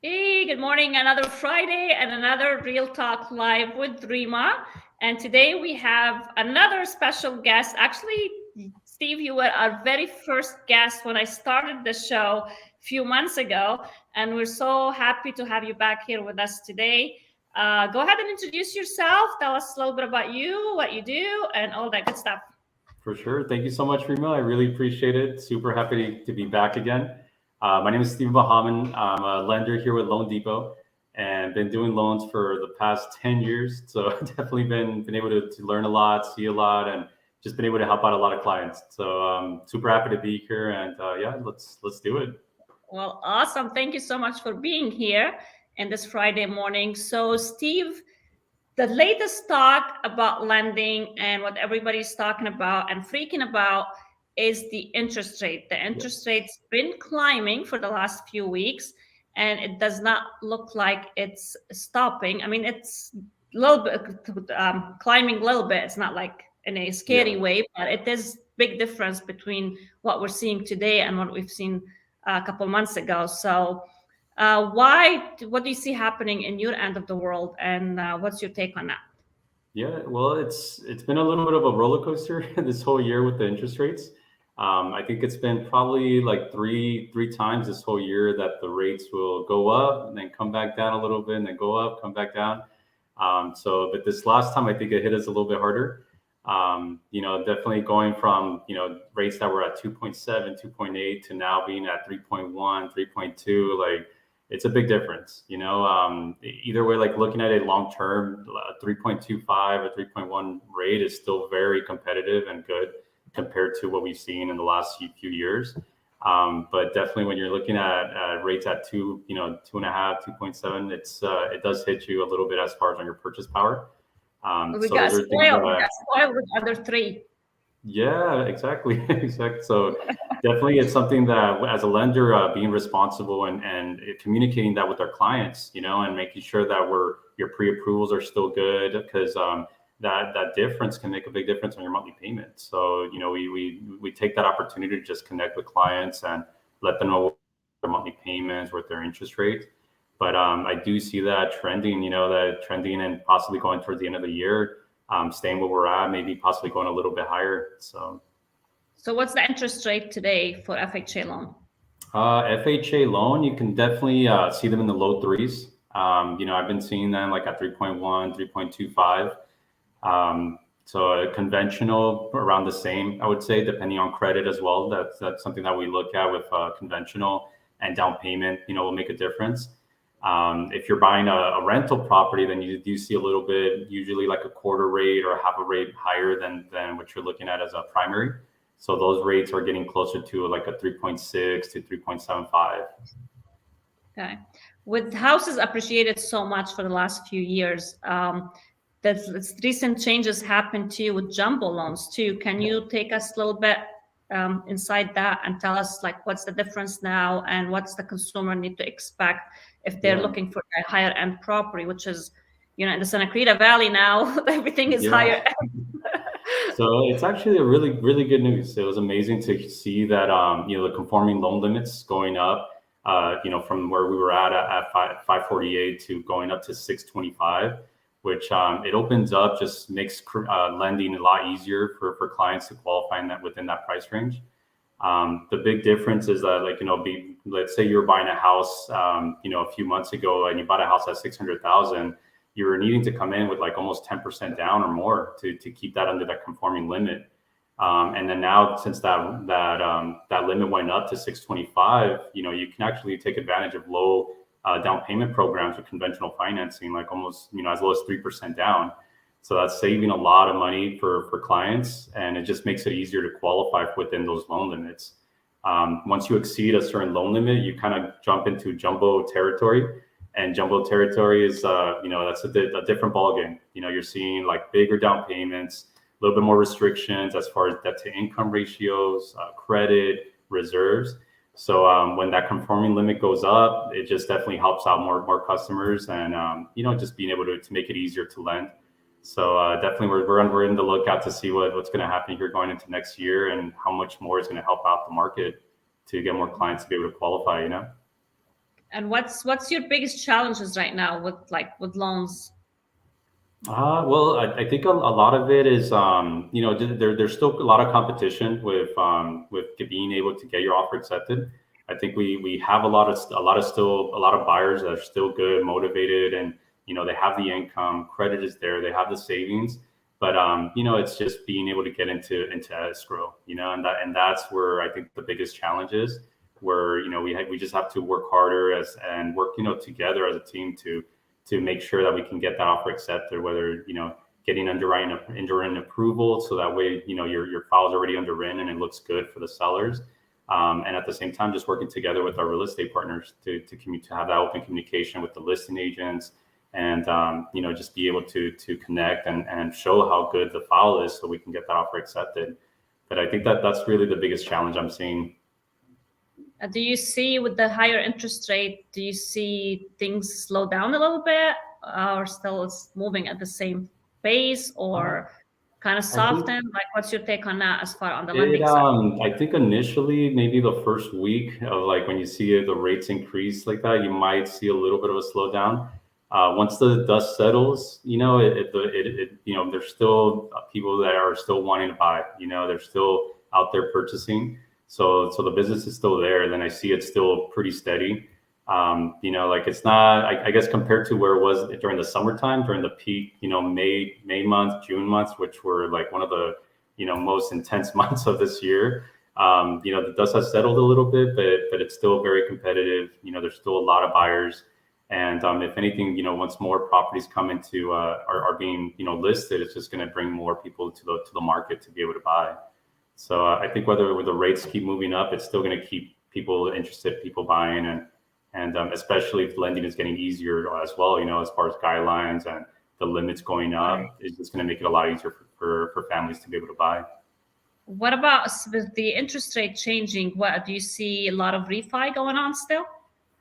Hey, good morning. Another Friday and another Real Talk Live with Rima. And today we have another special guest. Actually, Steve, you were our very first guest when I started the show a few months ago. And we're so happy to have you back here with us today. Go ahead and introduce yourself. Tell us a little bit about you, what you do, and all that good stuff. For sure. Thank you so much, Rima. I really appreciate it. Super happy to be back again. My name is Steve Bahaman. I'm a lender here with Loan Depot and been doing loans for the past 10 years. So definitely been able to learn a lot, see a lot, and just been able to help out a lot of clients. So super happy to be here. And yeah, let's do it. Well, awesome. Thank you so much for being here in this Friday morning. So, Steve, the latest talk about lending and what everybody's talking about and freaking about is the interest rate. The Yeah. interest rate's been climbing for the last few weeks, and it does not look like it's stopping. I mean, it's a little bit climbing a little bit. It's not like in a scary Yeah. way, but it is big difference between what we're seeing today and what we've seen a couple months ago. So what do you see happening in your end of the world, and what's your take on that? Yeah, well, it's been a little bit of a roller coaster this whole year with the interest rates. I think it's been probably like three times this whole year that the rates will go up and then come back down a little bit and then go up, come back down. But this last time, I think it hit us a little bit harder. Definitely going from rates that were at 2.7, 2.8 to now being at 3.1, 3.2. Like it's a big difference. Either way, like looking at it long term, 3.25 or 3.1 rate is still very competitive and good compared to what we've seen in the last few years. But definitely when you're looking at rates at two, 2.5, 2.7, it does hit you a little bit as far as on your purchase power. We So got those are things spoiled. We that, got spoiled with under three. yeah, exactly, exactly. So definitely, it's something that as a lender, being responsible and communicating that with our clients, and making sure that your pre-approvals are still good because that difference can make a big difference on your monthly payment. So we take that opportunity to just connect with clients and let them know what their monthly payments, what their interest rates. But I do see that trending, that trending and possibly going towards the end of the year, staying where we're at, maybe possibly going a little bit higher. So what's the interest rate today for FHA loan? FHA loan, you can definitely see them in the low threes. I've been seeing them like at 3.1, 3.25. So a conventional around the same, I would say, depending on credit as well. That's something that we look at with conventional and down payment, will make a difference. If you're buying a rental property, then you do see a little bit, usually like a quarter rate or half a rate higher than what you're looking at as a primary. So those rates are getting closer to like a 3.6 to 3.75. Okay. With houses appreciated so much for the last few years, that recent changes happened to you with jumbo loans too. Can you take us a little bit inside that and tell us like what's the difference now and what's the consumer need to expect if they're Yeah. looking for a higher end property, which is, in the Santa Cruz Valley now, everything is Yeah. higher. So it's actually a really, really good news. It was amazing to see that, the conforming loan limits going up, from where we were at 548 to going up to 625, which it opens up, just makes lending a lot easier for clients to qualify in that within that price range. The big difference is that, like, let's say you're buying a house, a few months ago and you bought a house at 600,000, you were needing to come in with like almost 10% down or more to keep that under that conforming limit. And then now, since that limit went up to 625, you can actually take advantage of low down payment programs with conventional financing, like almost, as low as 3% down. So that's saving a lot of money for clients, and it just makes it easier to qualify within those loan limits. Once you exceed a certain loan limit, you kind of jump into jumbo territory, and jumbo territory is, that's a different ballgame. You're seeing like bigger down payments, a little bit more restrictions as far as debt to income ratios, credit, reserves. So when that conforming limit goes up, it just definitely helps out more customers, and just being able to make it easier to lend. So definitely, we're in the lookout to see what's going to happen here going into next year, and how much more is going to help out the market to get more clients to be able to qualify. And what's your biggest challenges right now with loans? Well, I think a lot of it is, there's still a lot of competition with being able to get your offer accepted. I think we have a lot of buyers that are still good, motivated, and they have the income, credit is there, they have the savings, but it's just being able to get into escrow, and that's where I think the biggest challenge is, where we just have to work harder and work together as a team to make sure that we can get that offer accepted, whether, getting underwritten approval. So that way, your file's already underwritten and it looks good for the sellers. And at the same time, just working together with our real estate partners to have that open communication with the listing agents and, just be able to connect and show how good the file is so we can get that offer accepted. But I think that's really the biggest challenge I'm seeing. Do you see with the higher interest rate, do you see things slow down a little bit, or still it's moving at the same pace, or kind of soften? Like, what's your take on that as far on the lending side? I think initially, maybe the first week of like when you see the rates increase like that, you might see a little bit of a slowdown. Once the dust settles, there's still people that are still wanting to buy. They're still out there purchasing. So the business is still there. Then I see it's still pretty steady. Like it's not, I guess compared to where it was during the summertime, during the peak, May month, June months, which were like one of the, most intense months of this year. The dust has settled a little bit, but it's still very competitive. There's still a lot of buyers. And if anything, once more properties come into are being listed, it's just going to bring more people to the market to be able to buy. So I think whether the rates keep moving up, it's still going to keep people interested, people buying, and especially if lending is getting easier as well. As far as guidelines and the limits going up, it's just going to make it a lot easier for families to be able to buy. What about with the interest rate changing? What do you see a lot of refi going on still?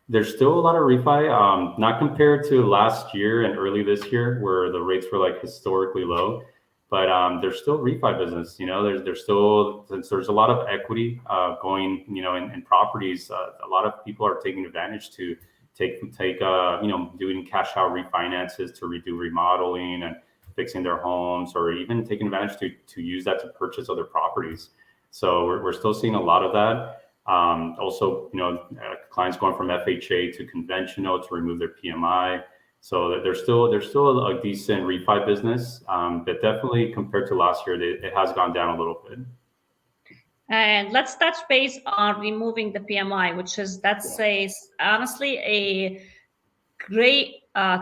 There's still a lot of refi, not compared to last year and early this year where the rates were like historically low, but there's still refi business. There's still, since there's a lot of equity going, in properties, a lot of people are taking advantage to take doing cash out refinances to redo remodeling and fixing their homes, or even taking advantage to use that to purchase other properties. So we're still seeing a lot of that. Also, clients going from FHA to conventional to remove their PMI. So there's still a decent refi business, but definitely compared to last year, it has gone down a little bit. And let's touch base on removing the PMI, which is honestly a great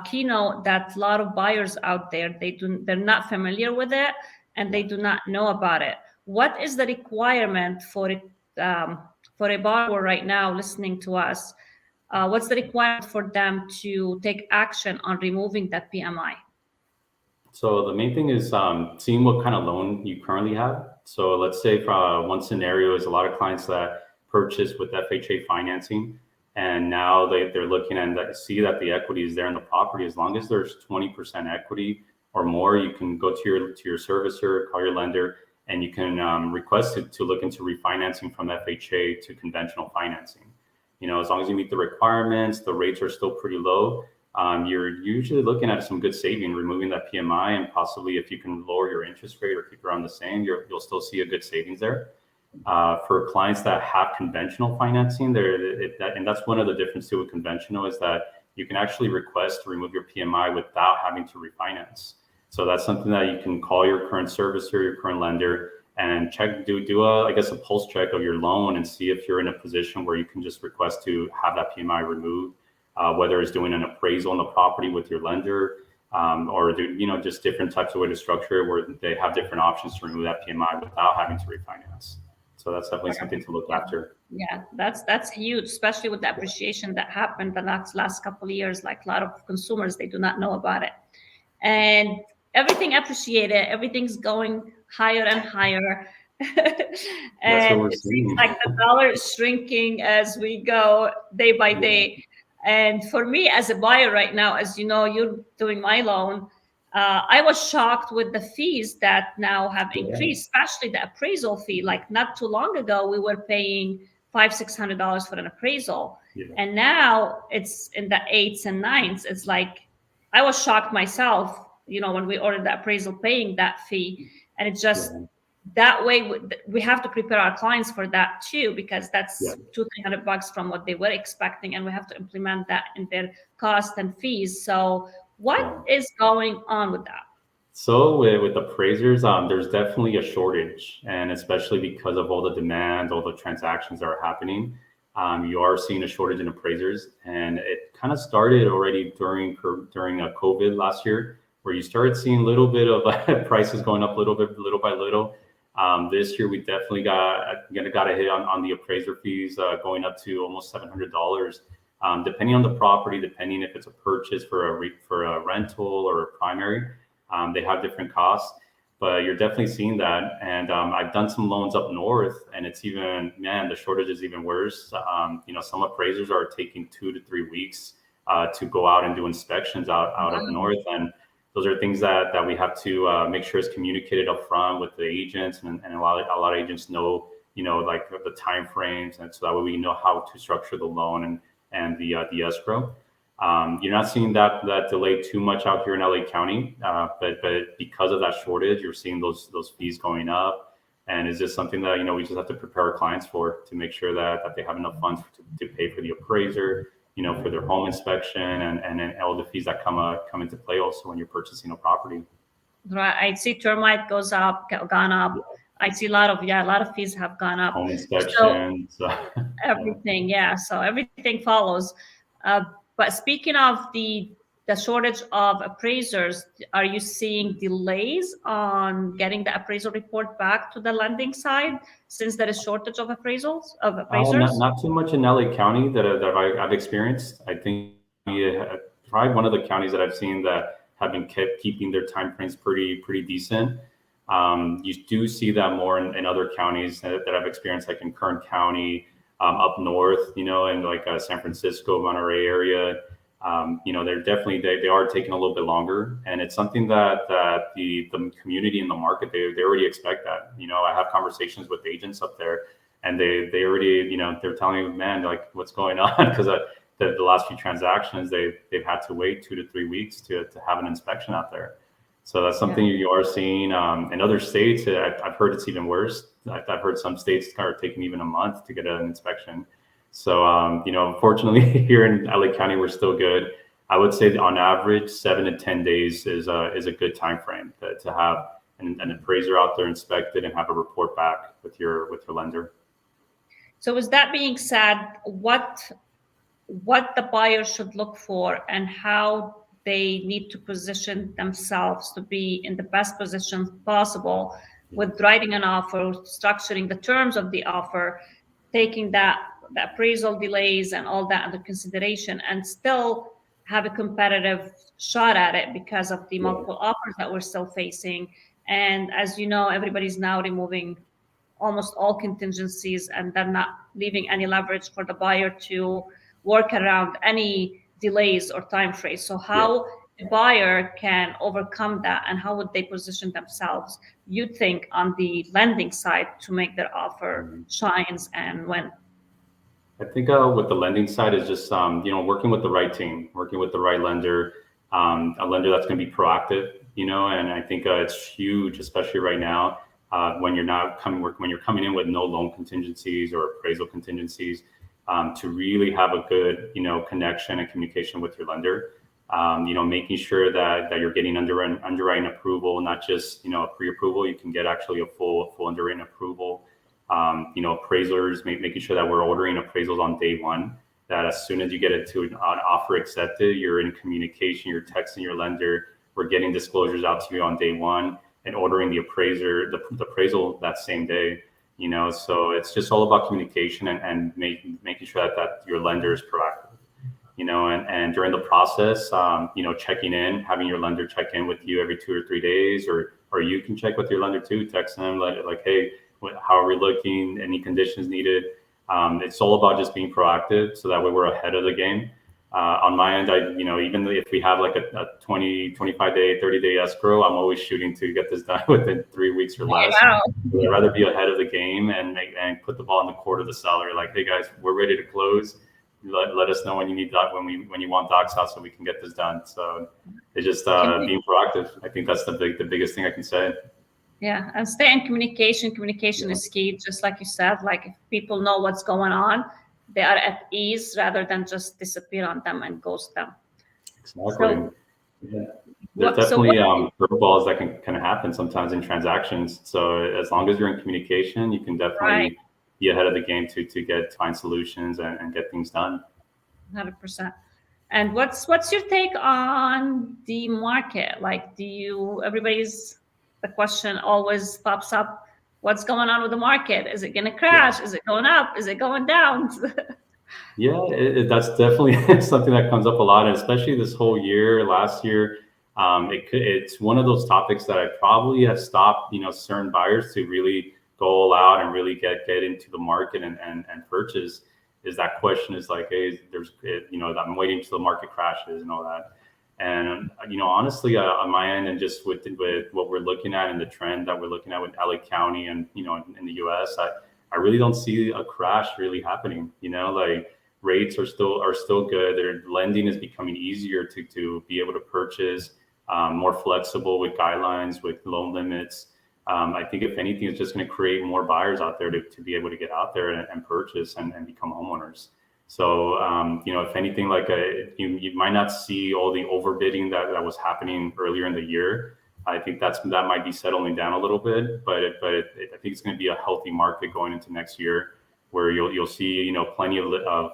keynote that a lot of buyers out there, they're not familiar with it and they do not know about it. What is the requirement for a borrower right now listening to us? What's the requirement for them to take action on removing that PMI? So the main thing is seeing what kind of loan you currently have. So let's say one scenario is a lot of clients that purchase with FHA financing, and now they're looking and see that the equity is there in the property. As long as there's 20% equity or more, you can go to your servicer, call your lender, and you can request to look into refinancing from FHA to conventional financing. As long as you meet the requirements, the rates are still pretty low. You're usually looking at some good saving, removing that PMI, and possibly if you can lower your interest rate or keep it around the same, you'll still see a good savings there. For clients that have conventional financing, and that's one of the differences with conventional is that you can actually request to remove your PMI without having to refinance. So that's something that you can call your current servicer, your current lender, and do a pulse check of your loan and see if you're in a position where you can just request to have that PMI removed, whether it's doing an appraisal on the property with your lender, or just different types of way to structure it where they have different options to remove that PMI without having to refinance. So that's definitely something to look after. Yeah, that's huge, especially with the appreciation that happened the last couple of years. Like a lot of consumers, they do not know about it, and everything appreciated. Everything's going higher and higher. And it seems like the dollar is shrinking as we go day by day. And for me as a buyer right now, as you know, you're doing my loan, I was shocked with the fees that now have increased, especially the appraisal fee. Like not too long ago, we were paying $500-$600 for an appraisal. Yeah. And now it's in the 8s and 9s. It's like, I was shocked myself, when we ordered the appraisal, paying that fee. And it's just that way we have to prepare our clients for that too, because that's $200-$300 from what they were expecting. And we have to implement that in their cost and fees. So what is going on with that? So with appraisers, there's definitely a shortage, and especially because of all the demand, all the transactions that are happening, you are seeing a shortage in appraisers. And it kind of started already during COVID last year, where you started seeing a little bit of prices going up little by little. This year, we definitely got a hit on the appraiser fees, going up to almost $700, depending on the property, depending if it's a purchase for a rental or a primary. They have different costs, but you're definitely seeing that. And I've done some loans up north, and it's even, the shortage is even worse. Some appraisers are taking 2 to 3 weeks to go out and do inspections out up north. And those are things that we have to make sure is communicated up front with the agents, and a lot of agents know, like the time frames, and so that way we know how to structure the loan and the escrow. You're not seeing that delay too much out here in LA County, but because of that shortage, you're seeing those fees going up, and it's just something that we just have to prepare our clients for, to make sure that they have enough funds to pay for the appraiser, for their home inspection, and then all the fees that come into play also when you're purchasing a property. Right, I see termite gone up. I see a lot of fees have gone up. Home inspections, so everything, so everything follows. But speaking of the shortage of appraisers, are you seeing delays on getting the appraisal report back to the lending side, since there is shortage of appraisers? Not too much in LA County that I've experienced. I think probably one of the counties that I've seen that have been keeping their timeframes pretty decent. You do see that more in other counties that I've experienced, like in Kern County, up north, in like San Francisco, Monterey area. They're definitely, they are taking a little bit longer, and it's something that the community in the market, they already expect that. I have conversations with agents up there, and they already, they're telling me, man, like, what's going on? Because the last few transactions, they've had to wait 2 to 3 weeks to have an inspection out there. So that's something you are seeing in other states. I've heard it's even worse. I've heard some states are taking even a month to get an inspection. So, unfortunately, here in LA County, we're still good. I would say that on average, 7 to 10 days is a good time frame to have an appraiser out there inspected and have a report back with your lender. So, with that being said, what the buyer should look for and how they need to position themselves to be in the best position possible with writing an offer, structuring the terms of the offer, taking the appraisal delays and all that under consideration, and still have a competitive shot at it because of the multiple offers that we're still facing. And as you know, everybody's now removing almost all contingencies, and they're not leaving any leverage for the buyer to work around any delays or time frames. So how the buyer can overcome that, and how would they position themselves, you think, on the lending side to make their offer shines and win? I think with the lending side is just working with the right team, working with the right lender, a lender that's going to be proactive, and I think it's huge, especially right now, when you're coming in with no loan contingencies or appraisal contingencies, to really have a good, connection and communication with your lender. Making sure that you're getting underwriting approval, not just, a pre-approval. You can get actually a full underwriting approval. Appraisers, making sure that we're ordering appraisals on day one, that as soon as you get it to an offer accepted, you're in communication, you're texting your lender, we're getting disclosures out to you on day one, and ordering the appraisal that same day. So it's just all about communication and making sure that your lender is proactive, and during the process, checking in, having your lender check in with you every 2 or 3 days, or you can check with your lender too, text them like, hey, how are we looking? Any conditions needed? It's all about just being proactive, so that way we're ahead of the game. On my end, even if we have like a 20, 25 day, 30-day escrow, I'm always shooting to get this done within 3 weeks or less. Wow. I'd rather be ahead of the game and put the ball in the court of the seller. Like, hey guys, we're ready to close. Let us know when you need doc, when you want docs out so we can get this done. So it's just being proactive. I think that's the biggest thing I can say. Yeah, and stay in communication. Communication is key, just like you said. Like if people know what's going on, they are at ease rather than just disappear on them and ghost them. Exactly. So, yeah. There's definitely curveballs that can happen sometimes in transactions. So as long as you're in communication, you can definitely be ahead of the game to find solutions and get things done. 100%. And what's your take on the market? Like, the question always pops up, what's going on with the market? Is it going to crash? Is it going up? Is it going down? Yeah, that's definitely something that comes up a lot, and especially this whole year, last year. It's one of those topics that I probably have stopped, certain buyers to really go all out and really get into the market and purchase. Is that question is like, hey, I'm waiting till the market crashes and all that. And, honestly, on my end, and just with what we're looking at and the trend that we're looking at with LA County and, in the US, I really don't see a crash really happening. Like rates are still good. Their lending is becoming easier to be able to purchase, more flexible with guidelines, with loan limits. I think if anything, it's just going to create more buyers out there to be able to get out there and purchase and become homeowners. So, if anything, like you might not see all the overbidding that was happening earlier in the year. I think that might be settling down a little bit, but I think it's going to be a healthy market going into next year, where you'll see plenty of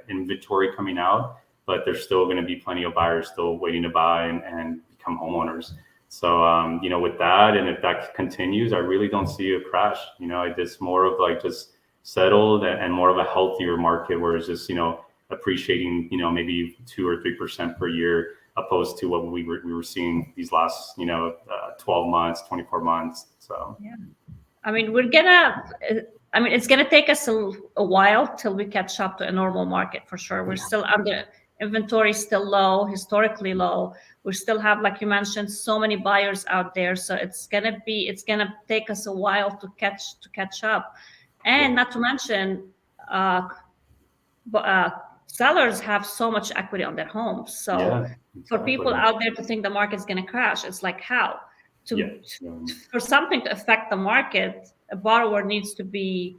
inventory coming out, but there's still going to be plenty of buyers still waiting to buy and become homeowners. So, with that, and if that continues, I really don't see a crash. It's more of like just settled and more of a healthier market, where it's just, appreciating, maybe 2 or 3% per year, opposed to what we were seeing these last, 12 months, 24 months. So, yeah. I mean, it's going to take us a while till we catch up to a normal market for sure. We're still under inventory, still low, historically low. We still have, like you mentioned, so many buyers out there. So it's going to take us a while to catch up. And not to mention, sellers have so much equity on their homes. So for people out there to think the market's going to crash, it's like, how? For something to affect the market, a borrower needs to be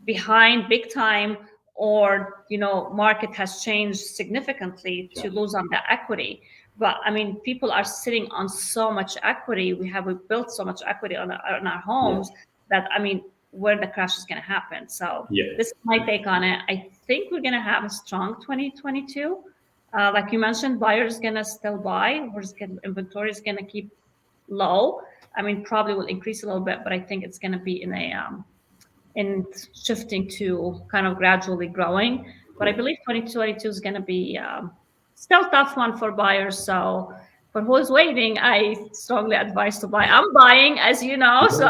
behind big time, or market has changed significantly to lose on the equity. But I mean, people are sitting on so much equity. We built so much equity on our homes that, I mean, where the crash is going to happen. So this is my take on it. I think we're going to have a strong 2022. Like you mentioned, buyers going to still buy. Inventory is going to keep low. I mean, probably will increase a little bit, but I think it's going to be in shifting to kind of gradually growing. But I believe 2022 is going to be still a tough one for buyers. So for who's waiting, I strongly advise to buy. I'm buying, as you know, so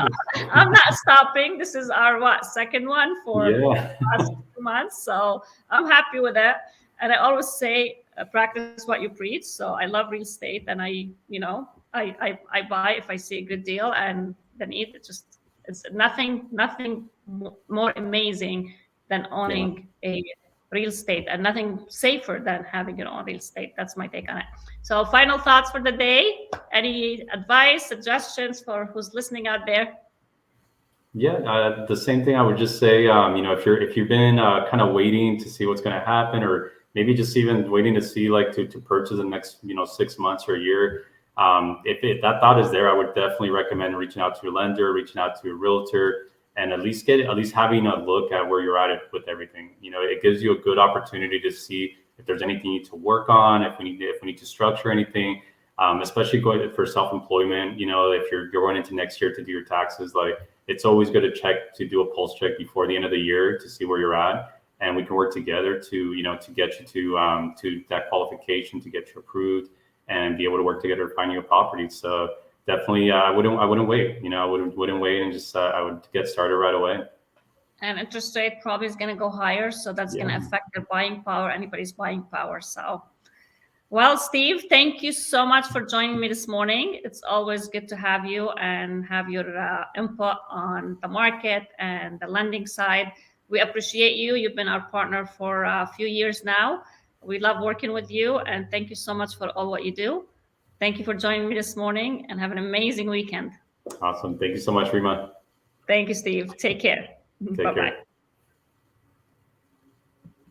I'm not stopping. This is our second one for the last 2 months. So I'm happy with it. And I always say, practice what you preach. So I love real estate, and I buy if I see a good deal, and then it's nothing more amazing than owning a real estate, and nothing safer than having your own real estate. That's my take on it. So final thoughts for the day. Any advice, suggestions for who's listening out there? Yeah, the same thing. I would just say, if you've been kind of waiting to see what's going to happen, or maybe just even waiting to see to purchase the next 6 months or a year, if that thought is there, I would definitely recommend reaching out to your lender, reaching out to your realtor, and at least having a look at where you're at with everything. It gives you a good opportunity to see if there's anything you need to work on, if we need to structure anything, especially going for self-employment. If you're going into next year to do your taxes, it's always good to do a pulse check before the end of the year to see where you're at, and we can work together to get you to that qualification, to get you approved, and be able to work together finding a property. So definitely, I wouldn't wait. I wouldn't wait, and just I would get started right away. and interest rate probably is going to go higher. So that's going to affect their buying power, anybody's buying power. So, well, Steve, thank you so much for joining me this morning. It's always good to have you and have your input on the market and the lending side. We appreciate you. You've been our partner for a few years now. We love working with you, and thank you so much for all what you do. Thank you for joining me this morning, and have an amazing weekend. Awesome. Thank you so much, Rima. Thank you, Steve. Take care. Take care.